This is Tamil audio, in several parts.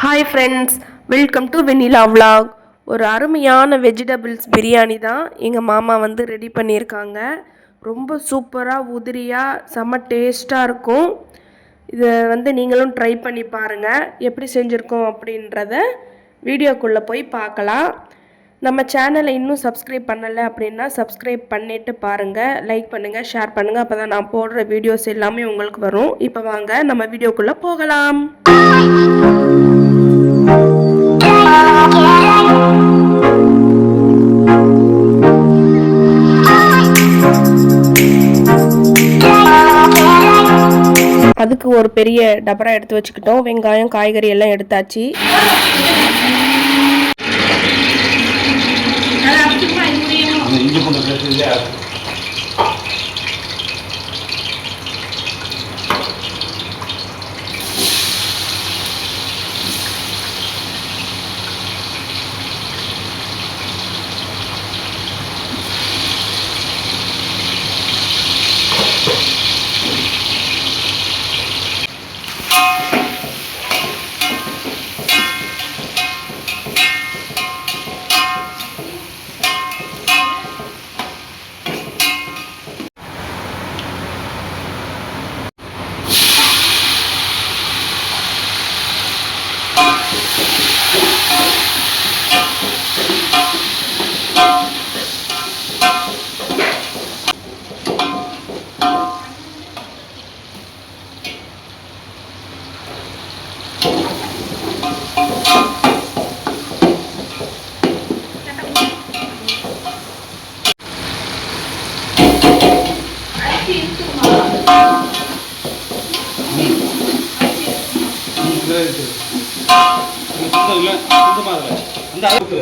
Hi friends, welcome to Vennila vlog. ஒரு அருமையான வெஜிடபிள்ஸ் பிரியாணி தான் எங்கள் மாமா வந்து ரெடி பண்ணியிருக்காங்க. ரொம்ப சூப்பராக உதிரியாக செம்ம டேஸ்ட்டாக இருக்கும். இதை வந்து நீங்களும் ட்ரை பண்ணி பாருங்கள். எப்படி செஞ்சுருக்கோம் அப்படின்றத வீடியோக்குள்ளே போய் பார்க்கலாம். நம்ம சேனலை இன்னும் சப்ஸ்கிரைப் பண்ணலை அப்படின்னா சப்ஸ்கிரைப் பண்ணிவிட்டு பாருங்கள், லைக் பண்ணுங்கள், ஷேர் பண்ணுங்கள். அப்போ தான் நான் போடுற வீடியோஸ் எல்லாமே உங்களுக்கு வரும். இப்போ வாங்க நம்ம வீடியோக்குள்ளே போகலாம். அதுக்கு ஒரு பெரிய டபரா எடுத்து வச்சுக்கிட்டோம். வெங்காயம், காய்கறி எல்லாம் எடுத்தாச்சு. அந்த அளவுக்கு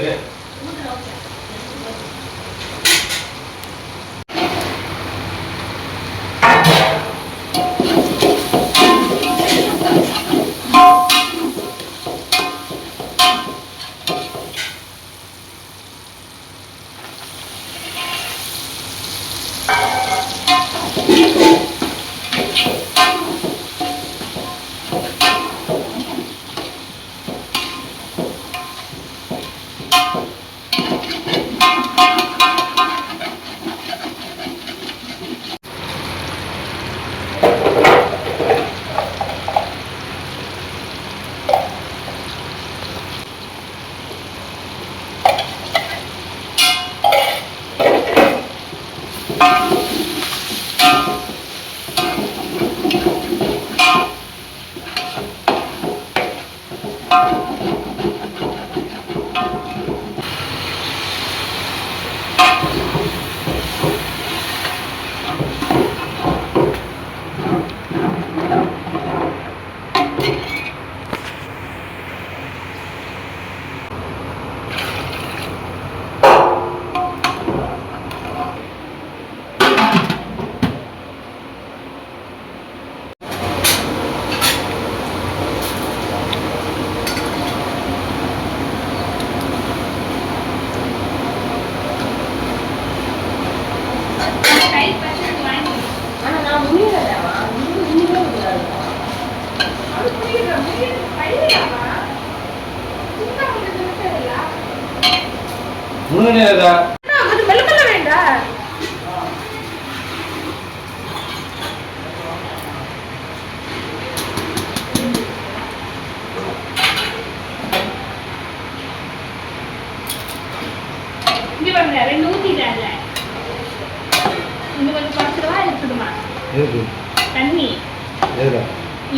தண்ணி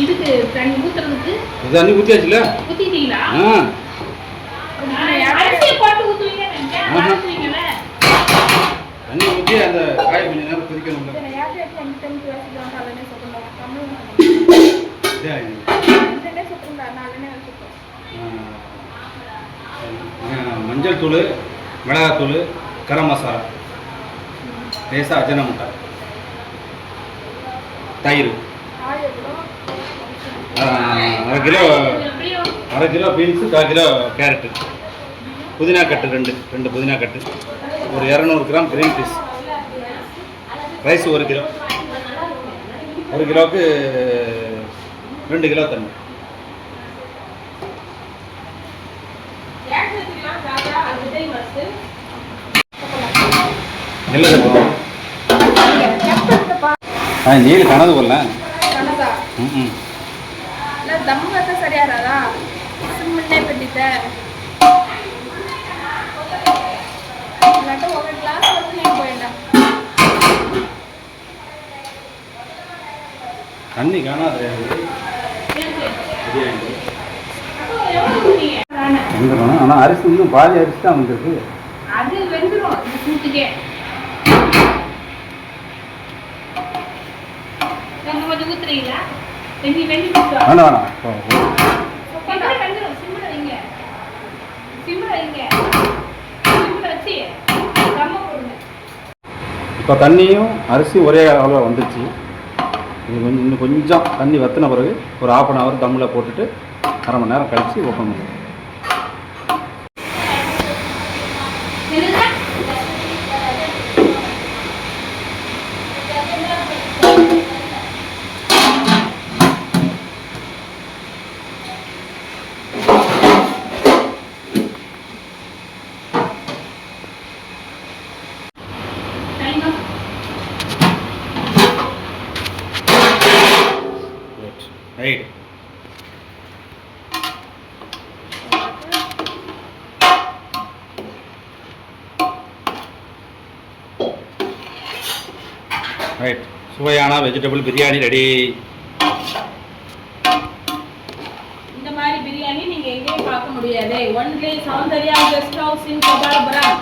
இதுக்கு தண்ணி ஊத்துறதுக்கு தண்ணி ஊத்தியாச்சுல ஊத்திட்டீங்களா? அரிசியை போட்டு ஊத்துவீங்க தண்ணி ஊத்தி அந்த காய் கொஞ்ச நேரம் கொதிக்கணும். மஞ்சள் தூள், மிளகாத்தூள், கரம் மசாலா, லேசாக அஜன முட்டை, தயிர், அரை கிலோ பீன்ஸு, 1/4 கிலோ கேரட்டு, புதினா கட்டு ரெண்டு புதினா கட்டு, ஒரு 200 gram green peas, rice 1 kilo, 1 கிலோவுக்கு 2 கிலோ தண்ணி. ನೀರು ಕಾಣೋದಿಲ್ಲ ದಮ್ಮ ಸರಿಯಾರಲ್ಲ ಸುಮ್ಮನೆ ಬಿಟ್ಟಿದ್ದೆ ஒரு கிளாஸ் வந்து நீ போயிடா தண்ணி காணாது ஆனால் அரிசி இன்னும் பாதி அரிசி தான் வந்துருக்கு அது வெந்துடும் இந்த சூட்டுக்கே கொஞ்சம் ஊத்துறீங்களா வெந்தி வெந்தி வேணாம் வேணாம் வெந்துடும் சிம்மில் வைங்க சிம்மில் வைங்க சிம்மில் வச்சு தம்ம போடுங்க இப்போ தண்ணியும் அரிசி ஒரே அளவில் வந்துடுச்சு இது இன்னும் கொஞ்சம் தண்ணி வற்றின பிறகு ஒரு 1/2 hour தம்மில் போட்டுட்டு 1/2 மணி நேரம் கழித்து ஓப்பன் பண்ணுவோம் ரைட் ரைட் சுவையான வெஜிடபிள் பிரியாணி ரெடி இந்த மாதிரி பிரியாணி நீங்க எங்கேயும் பார்க்க முடியாது only Soundarya guest house in கபாலபுரம்